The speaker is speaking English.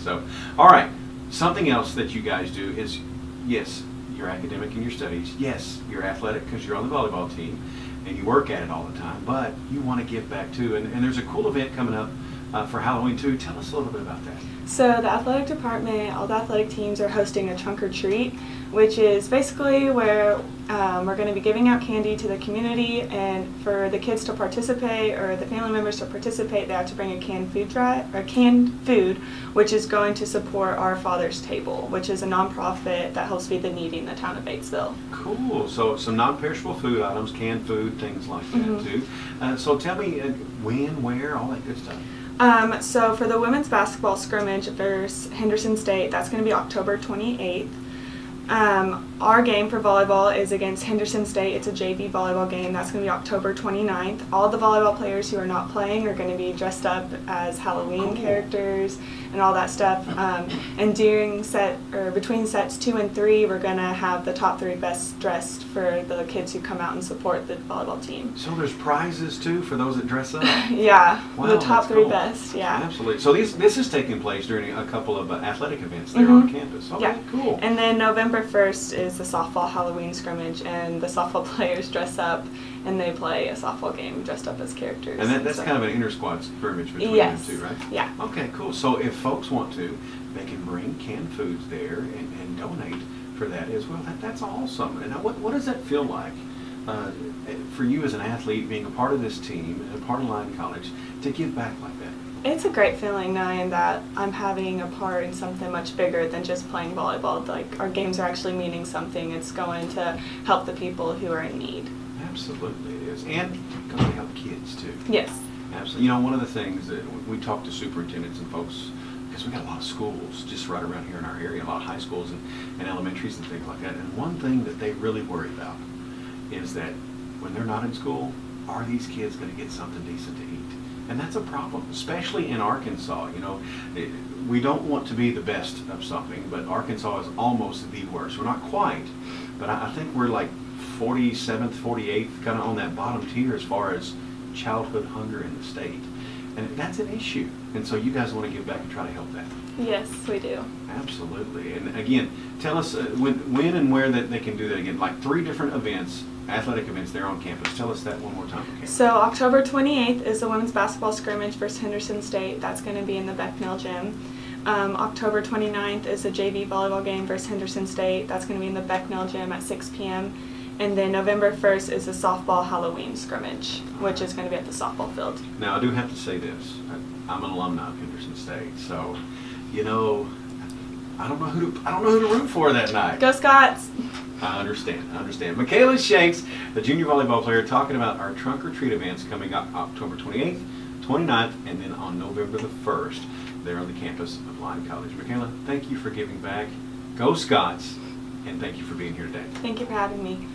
So, all right, something else that you guys do is, yes, you're academic in your studies. Yes, you're athletic because you're on the volleyball team and you work at it all the time, but you want to give back too. And there's a cool event coming up for Halloween too. Tell us a little bit about that. So the athletic department, all the athletic teams are hosting a trunk or treat, which is basically where we're going to be giving out candy to the community, and for the kids to participate or the family members to participate, they have to bring a canned food, which is going to support Our Father's Table, which is a nonprofit that helps feed the needy in the town of Batesville. Cool. So some non-perishable food items, canned food, things like that too. So tell me when, where, all that good stuff. So for the women's basketball scrimmage versus Henderson State, that's going to be October 28th. Our game for volleyball is against Henderson State. It's a JV volleyball game. That's going to be October 29th. All the volleyball players who are not playing are going to be dressed up as Halloween characters and all that stuff. And between sets 2 and 3, we're going to have the top 3 best dressed for the kids who come out and support the volleyball team. So there's prizes too for those that dress up? Yeah, wow, the top 3 cool. best, yeah. Absolutely. So this is taking place during a couple of athletic events there on campus. Okay, yeah. Cool. And then November 1st is the softball Halloween scrimmage, and the softball players dress up and they play a softball game dressed up as characters. And that's kind of an inter-squad scrimmage between them two, right? Yeah. Okay, cool. So if folks want to, they can bring canned foods there and donate for that as well. That's awesome. And what does that feel like for you as an athlete, being a part of this team and a part of Lyon College, to give back like that? It's a great feeling knowing that I'm having a part in something much bigger than just playing volleyball. Like, our games are actually meaning something. It's going to help the people who are in need. Absolutely it is. And going to help kids too. Yes. Absolutely. You know, one of the things that we talk to superintendents and folks, because we got a lot of schools just right around here in our area, a lot of high schools and elementaries and things like that. And one thing that they really worry about is that when they're not in school, are these kids going to get something decent to eat? And that's a problem, especially in Arkansas. You know, we don't want to be the best of something, but Arkansas is almost the worst. We're not quite, but I think we're like 47th, 48th, kind of on that bottom tier as far as childhood hunger in the state. And that's an issue. And so you guys want to give back and try to help that. Yes, we do. Absolutely. And again, tell us when and where that they can do that again. Like 3 different events, athletic events there on campus. Tell us that one more time. Okay. So October 28th is the women's basketball scrimmage versus Henderson State. That's going to be in the Becknell gym. October 29th is the JV volleyball game versus Henderson State. That's going to be in the Becknell gym at 6 p.m. And then November 1st is the softball Halloween scrimmage, which is going to be at the softball field. Now, I do have to say this. I'm an alumni of Henderson State, so, you know, I don't know who to root for that night. Go Scots! I understand. Michayla Shanks, the junior volleyball player, talking about our trunk or treat events coming up October 28th, 29th, and then on November the 1st, there on the campus of Lyon College. Michayla, thank you for giving back. Go Scots, and thank you for being here today. Thank you for having me.